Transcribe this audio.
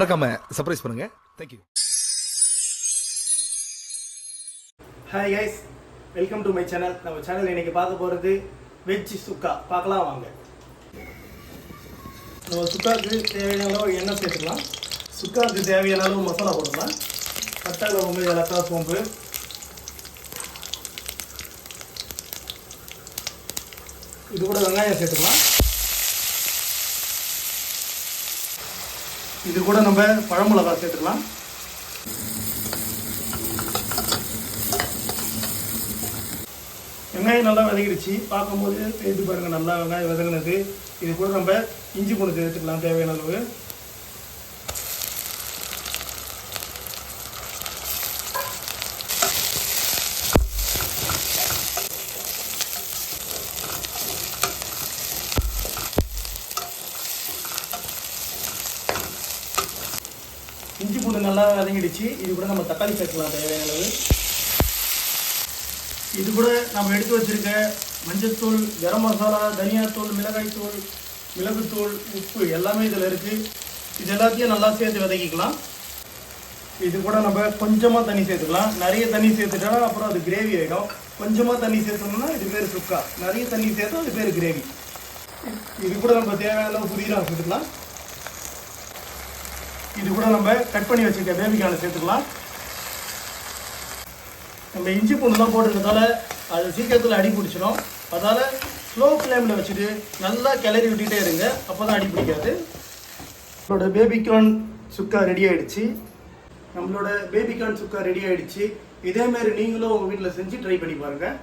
மறக்காம சர்ப்ரைஸ் பண்ணுங்க. Thank you. Hi guys, welcome to my channel. நம்ம சேனல் இன்னைக்கு பார்க்க போகிறது வெஜ் சுக்கா. பார்க்கலாம் வாங்க. நம்ம சுக்காவுக்கு தேவையான அளவு எண்ணெய் சேர்த்துக்கலாம். சுக்காவுக்கு தேவையான அளவு மசாலா போட்டுக்கலாம். பட்டை, லவங்கம், ஏலக்காய், சோம்பு. இது கூட வெங்காயம் சேர்த்துக்கலாம். இது கூட நம்ம பழமிளகாய் சேர்த்துக்கலாம். வெங்காயம் நல்லா வதங்கிடுச்சு. பார்க்கும்போது இது பாருங்கள், நல்லா வெங்காயம் வதங்கினது. இது கூட நம்ம இஞ்சி பூண்டு சேர்த்துக்கலாம் தேவையான அளவு. இஞ்சி பூண்டு நல்லா வதங்கிடுச்சு. இது கூட நம்ம தக்காளி சேர்த்துக்கலாம் தேவையான அளவு. இது கூட நம்ம எடுத்து வச்சிருக்க மஞ்சள்தூள், கரம் மசாலா, தனியாத்தூள், மிளகாய்த்தூள், மிளகுத்தூள், உப்பு எல்லாமே இதில் இருக்குது. இது எல்லாத்தையும் நல்லா சேர்த்து வதக்கிக்கலாம். இது கூட நம்ம கொஞ்சமாக தண்ணி சேர்த்துக்கலாம். நிறைய தண்ணி சேர்த்துட்டா அப்புறம் அது கிரேவி ஆகிடும். கொஞ்சமாக தண்ணி சேர்த்தோம்னா இது பேர் சுக்கா. நிறைய தண்ணி சேர்த்தா அது பேர் கிரேவி. இது கூட நம்ம தேவையான அளவு புதினா சேர்த்துக்கலாம். இது கூட நம்ம கட் பண்ணி வச்சுருக்க பேபிகார்னை சேர்த்துக்கலாம். நம்ம இஞ்சி பூண்டுலாம் போட்டுக்கிறதால அது சீக்கிரத்தில் அடி பிடிச்சிடும். அதால் ஸ்லோ ஃப்ளேமில் வச்சுட்டு நல்லா கிளறி விட்டுகிட்டே இருங்க. அப்போ தான் அடி பிடிக்காது. நம்மளோட பேபிகார்ன் சுக்கா ரெடி ஆகிடுச்சு. இதேமாரி நீங்களும் உங்கள் வீட்டில் செஞ்சு ட்ரை பண்ணி பாருங்கள்.